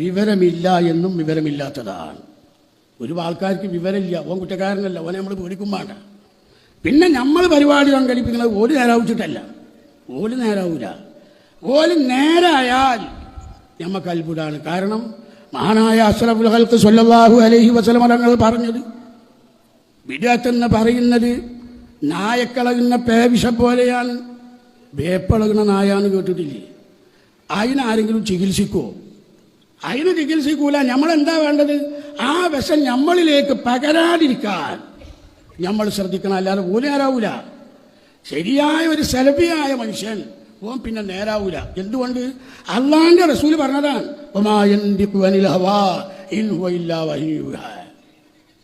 വിവരമില്ല എന്നും വിവരമില്ലാത്തതാണ്. ഒരു ആൾക്കാർക്ക് വിവരമില്ല, ഓൻ കുറ്റക്കാരനല്ല, ഓനെ നമ്മൾ പേടിക്കും വേണ്ട. പിന്നെ നമ്മൾ പരിപാടി സംഘടിപ്പിക്കുന്നത് ഓല് നേരാവിച്ചിട്ടല്ല, ഓല് നേരാവൂല. ഓല് നേരായാൽ നമുക്ക് അത്ഭുതമാണ്. കാരണം മഹാനായ അഷ്റഫുൽ ഖൽഖ് സ്വല്ലല്ലാഹു അലൈഹി വസല്ലം തങ്ങൾ പറഞ്ഞത്, ബിദ്അത്ത് എന്ന് പറയുന്നത് നായക്കളകുന്ന പേവിഷ പോലെയാണ്. വേപ്പളകുന്ന നായാന്ന് കേട്ടിട്ടില്ലേ? അതിനാരെങ്കിലും ചികിത്സിക്കുമോ? അതിന് ചികിത്സിക്കൂല. നമ്മളെന്താ വേണ്ടത്? ആ വിഷം നമ്മളിലേക്ക് പകരാതിരിക്കാൻ നമ്മൾ ശ്രദ്ധിക്കണം, അല്ലാതെ ഓല് നേരാവൂല. ശരിയായ ഒരു സലഫിയായ മനുഷ്യൻ ഓൻ പിന്നെ നേരാവൂല. എന്തുകൊണ്ട്? അള്ളാന്റെ റസൂൽ പറഞ്ഞതാണ്,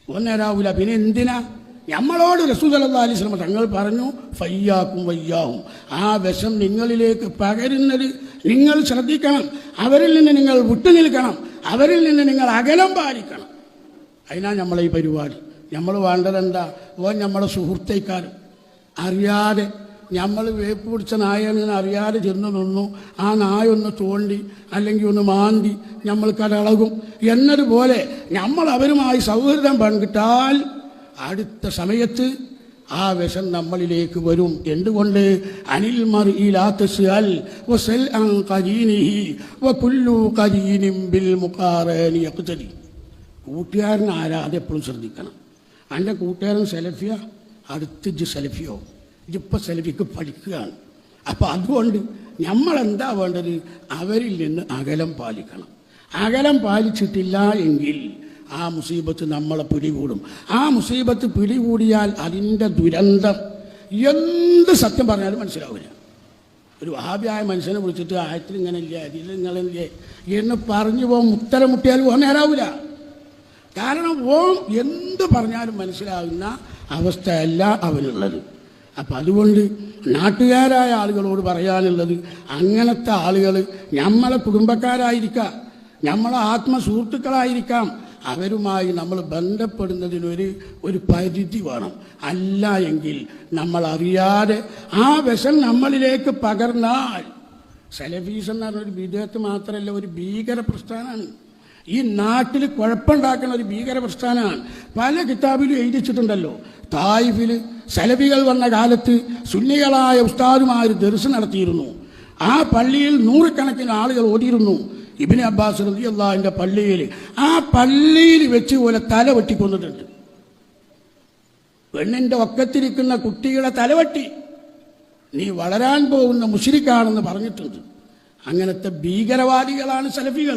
ഓൻ നേരാവൂല. പിന്നെ എന്തിനാ? നമ്മളോട് റസൂൽ സല്ലല്ലാഹു അലൈഹി വസല്ലം തങ്ങൾ പറഞ്ഞു, ഫയ്യാക്കും വയ്യാഹും, ആ വിഷം നിങ്ങളിലേക്ക് പകരുന്നത് നിങ്ങൾ ശ്രദ്ധിക്കണം, അവരിൽ നിന്ന് നിങ്ങൾ വിട്ടുനിൽക്കണം, അവരിൽ നിന്ന് നിങ്ങൾ അകലം പാലിക്കണം. അതിനാ നമ്മളെ ഈ പരിപാടി. നമ്മൾ വേണ്ടതെന്താ? ഓൻ നമ്മുടെ സുഹൃത്തേക്കാരും അറിയാതെ നമ്മൾ വേപ്പ് പിടിച്ച നായണെന്ന് അറിയാതെ ചെന്ന് നിന്നു, ആ നായ ഒന്ന് തോണ്ടി അല്ലെങ്കിൽ ഒന്ന് മാന്തി നമ്മൾ കടളകും എന്നതുപോലെ നമ്മൾ അവരുമായി സൗഹൃദം പങ്കിട്ടാൽ അടുത്ത സമയത്ത് ആ വിഷം നമ്മളിലേക്ക് വരും. എന്തുകൊണ്ട്? അനിൽ മർഇ ലാ തസ്അൽ വസൽ അൻ ഖരീനിഹി വകുല്ലു ഖരീനിൻ ബിൽ മുഖാറനി യഖ്തദി. കൂട്ടുകാരൻ ആരാ? അതെപ്പോഴും ശ്രദ്ധിക്കണം. എൻ്റെ കൂട്ടുകാരൻ സലഫിയ, അടുത്ത് സലഫിയോ, ഇതിപ്പോൾ സലഫിക്ക് പഠിക്കുകയാണ്. അപ്പം അതുകൊണ്ട് നമ്മളെന്താ വേണ്ടത്? അവരിൽ നിന്ന് അകലം പാലിക്കണം. അകലം പാലിച്ചിട്ടില്ല എങ്കിൽ ആ മുസീബത്ത് നമ്മളെ പിടികൂടും. ആ മുസീബത്ത് പിടികൂടിയാൽ അതിൻ്റെ ദുരന്തം എന്ത് സത്യം പറഞ്ഞാലും മനസ്സിലാവില്ല. ഒരു വഹാബിയായ മനുഷ്യനെ വിളിച്ചിട്ട് ആയത്തിൽ ഇങ്ങനെ ഇല്ലേ, അതിൽ ഇങ്ങളില്ലേ എന്ന് പറഞ്ഞു പോകും, ഉത്തരം മുട്ടിയാലും ഓൻ നേരാവില്ല. കാരണം ഓൻ എന്ത് പറഞ്ഞാലും മനസ്സിലാകുന്ന അവസ്ഥയല്ല അവനുള്ളത്. അപ്പം അതുകൊണ്ട് നാട്ടുകാരായ ആളുകളോട് പറയാനുള്ളത്, അങ്ങനത്തെ ആളുകൾ നമ്മളെ കുടുംബക്കാരായിരിക്കാം, നമ്മളെ ആത്മസുഹൃത്തുക്കളായിരിക്കാം, അവരുമായി നമ്മൾ ബന്ധപ്പെടുന്നതിനൊരു പരിധി വേണം. അല്ല എങ്കിൽ നമ്മൾ അറിയാതെ ആ വിഷം നമ്മളിലേക്ക് പകർന്നാൽ, സലഫീസ് എന്ന് പറഞ്ഞ ഒരു ബിദ്അത്ത് മാത്രമല്ല, ഒരു ഭീകര പ്രസ്ഥാനമാണ്. ഈ നാട്ടിൽ കുഴപ്പമുണ്ടാക്കുന്ന ഒരു ഭീകര പ്രസ്ഥാനമാണ്. പല കിതാബിലും എഴുതിച്ചിട്ടുണ്ടല്ലോ. തായിഫിൽ സലഫികൾ വന്ന കാലത്ത് സുന്നികളായ ഉസ്താദുമാർ ദർസ് നടത്തിയിരുന്നു. ആ പള്ളിയിൽ നൂറുകണക്കിന് ആളുകൾ ഓടിയിരുന്നു. ഇബ്നു അബ്ബാസ് റളിയല്ലാഹുവിന്റെ പള്ളിയിൽ, ആ പള്ളിയിൽ വെച്ച് പോലെ തല വെട്ടിക്കൊന്നിട്ടുണ്ട്. പെണ്ണിന്റെ ഒക്കത്തിരിക്കുന്ന കുട്ടികളെ തലവെട്ടി, നീ വളരാൻ പോകുന്ന മുശ്രിക്കാണെന്ന് പറഞ്ഞിട്ടുണ്ട്. അങ്ങനത്തെ ഭീകരവാദികളാണ് സലഫികൾ.